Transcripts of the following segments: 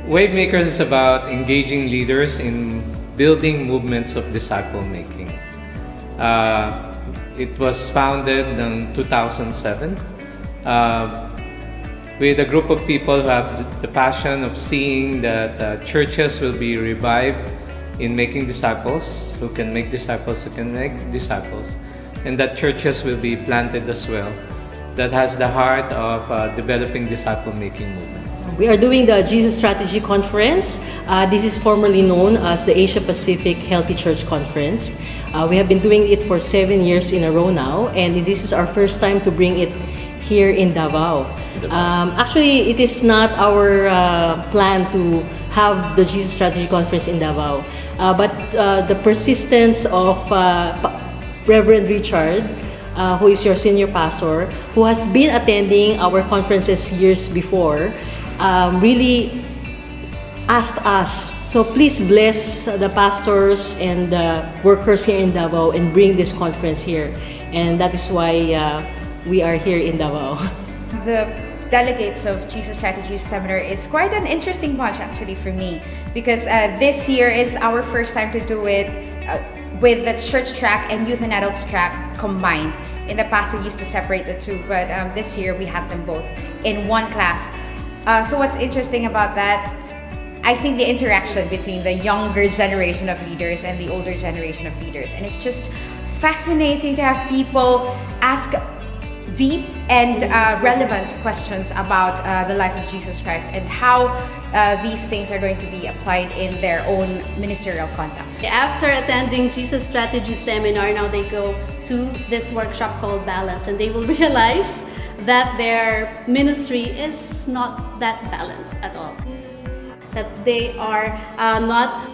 Wavemakers is about engaging leaders in building movements of disciple making. It was founded in 2007 with a group of people who have the passion of seeing that churches will be revived in making disciples, who can make disciples, and that churches will be planted as well, that has the heart of developing disciple-making movements. We are doing the Jesus Strategy Conference. This is formerly known as the Asia Pacific Healthy Church Conference. We have been doing it for 7 years in a row now, and this is our first time to bring it here in Davao. Actually, it is not our plan to have the Jesus Strategy Conference in Davao, but the persistence of Reverend Richard, who is your senior pastor, who has been attending our conferences years before, really asked us, so please bless the pastors and the workers here in Davao and bring this conference here. And that is why we are here in Davao. The delegates of Jesus Strategy Seminar is quite an interesting bunch actually for me, because this year is our first time to do it with the church track and youth and adults track combined. In the past we used to separate the two, but this year we have them both in one class. So what's interesting about that, I think the interaction between the younger generation of leaders and the older generation of leaders, and it's just fascinating to have people ask deep and relevant questions about the life of Jesus Christ and how these things are going to be applied in their own ministerial context. After attending Jesus Strategy Seminar, now they go to this workshop called Balance, and they will realize that their ministry is not that balanced at all. That they are not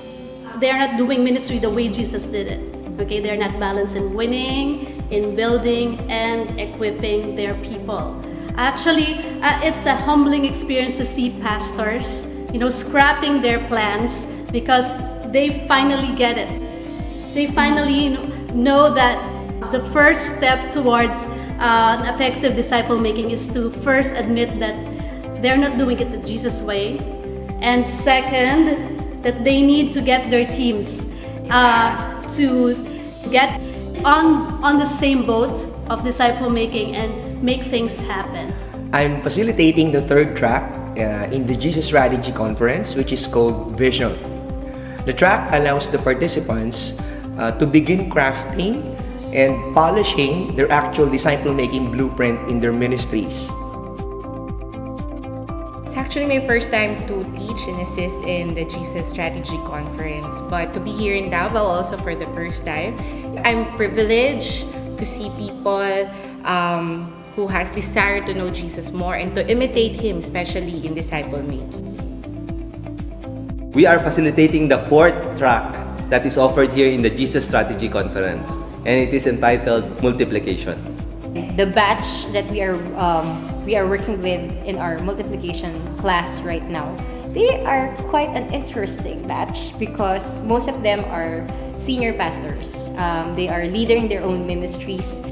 doing ministry the way Jesus did it. Okay, they're not balanced in winning, in building, and equipping their people. Actually, it's a humbling experience to see pastors, scrapping their plans because they finally get it. They finally know that the first step towards an effective disciple making is to first admit that they're not doing it the Jesus way, and second, that they need to get their teams to get on the same boat of disciple making and make things happen. I'm facilitating the third track in the Jesus Strategy Conference, which is called Vision. The track allows the participants to begin crafting and polishing their actual disciple-making blueprint in their ministries. It's actually my first time to teach and assist in the Jesus Strategy Conference, but to be here in Davao also for the first time, I'm privileged to see people who has desire to know Jesus more and to imitate Him, especially in disciple making. We are facilitating the fourth track that is offered here in the Jesus Strategy Conference, and it is entitled Multiplication. The batch that we are working with in our multiplication class right now, they are quite an interesting batch because most of them are senior pastors. They are leading their own ministries.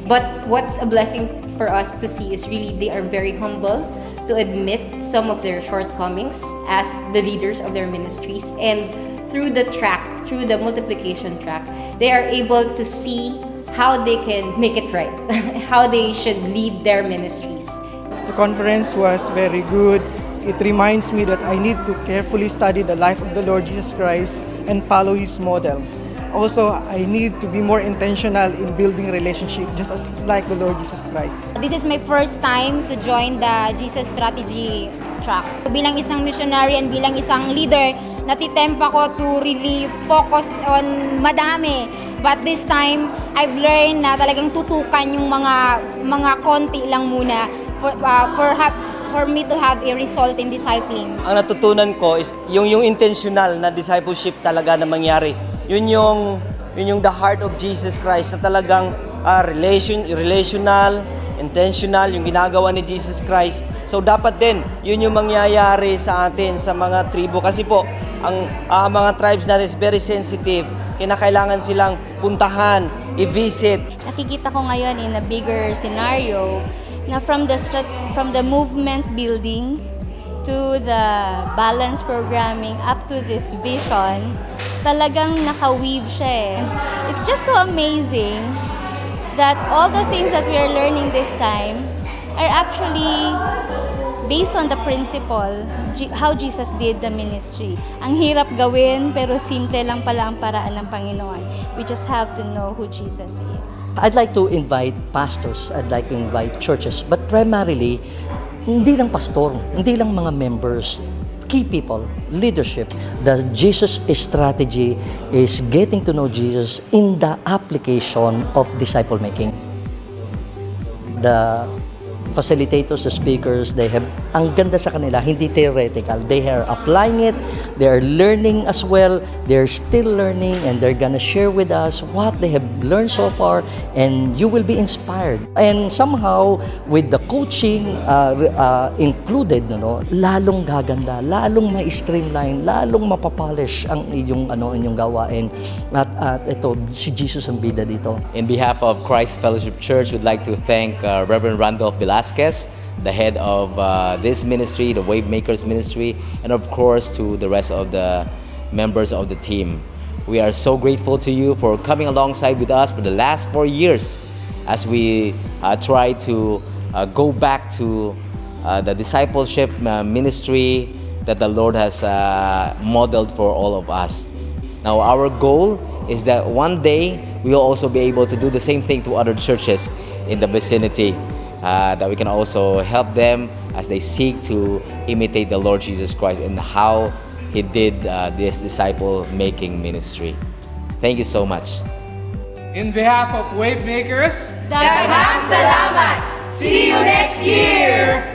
But what's a blessing for us to see is really they are very humble to admit some of their shortcomings as the leaders of their ministries, and through the multiplication track, they are able to see how they can make it right, how they should lead their ministries. The conference was very good. It reminds me that I need to carefully study the life of the Lord Jesus Christ and follow His model. Also, I need to be more intentional in building relationship, just as like the Lord Jesus Christ. This is my first time to join the Jesus Strategy track. Bilang isang missionary and bilang isang leader, natitempt ako to really focus on madami. But this time, I've learned na talagang tutukan yung mga konti lang muna for me to have a result in discipling. Ang natutunan ko is yung intentional na discipleship talaga na mangyari. Yun yung the heart of Jesus Christ na talagang relational, intentional, yung ginagawa ni Jesus Christ. So dapat din, yun yung mangyayari sa atin, sa mga tribo. Kasi po, ang mga tribes natin is very sensitive. Kinakailangan silang puntahan, i-visit. Nakikita ko ngayon in a bigger scenario na from the movement building to the balance programming up to this vision, talagang naka-weave siya eh. It's just so amazing that all the things that we are learning this time are actually based on the principle, how Jesus did the ministry. Ang hirap gawin, pero simple lang pala ang paraan ng Panginoon. We just have to know who Jesus is. I'd like to invite pastors, I'd like to invite churches, but primarily, hindi lang pastor, hindi lang mga members, key people, leadership. The Jesus strategy is getting to know Jesus in the application of disciple making. The facilitators, the speakers, they have, ang ganda sa kanila, hindi theoretical. They are applying it, they are learning as well, they're still learning, and they're gonna share with us what they have learned so far, and you will be inspired. And somehow, with the coaching included, lalong gaganda, lalong ma-streamline, lalong mapapolish ang inyong gawain. At ito, si Jesus ang bida dito. In behalf of Christ Fellowship Church, we'd like to thank Reverend Randolph Velasquez, the head of this ministry, the Wave Makers Ministry, and of course to the rest of the members of the team. We are so grateful to you for coming alongside with us for the last 4 years as we try to go back to the discipleship ministry that the Lord has modeled for all of us. Now, our goal is that one day we will also be able to do the same thing to other churches in the vicinity, that we can also help them as they seek to imitate the Lord Jesus Christ and how He did this disciple-making ministry. Thank you so much. In behalf of Wave Makers, Daghang salamat! See you next year!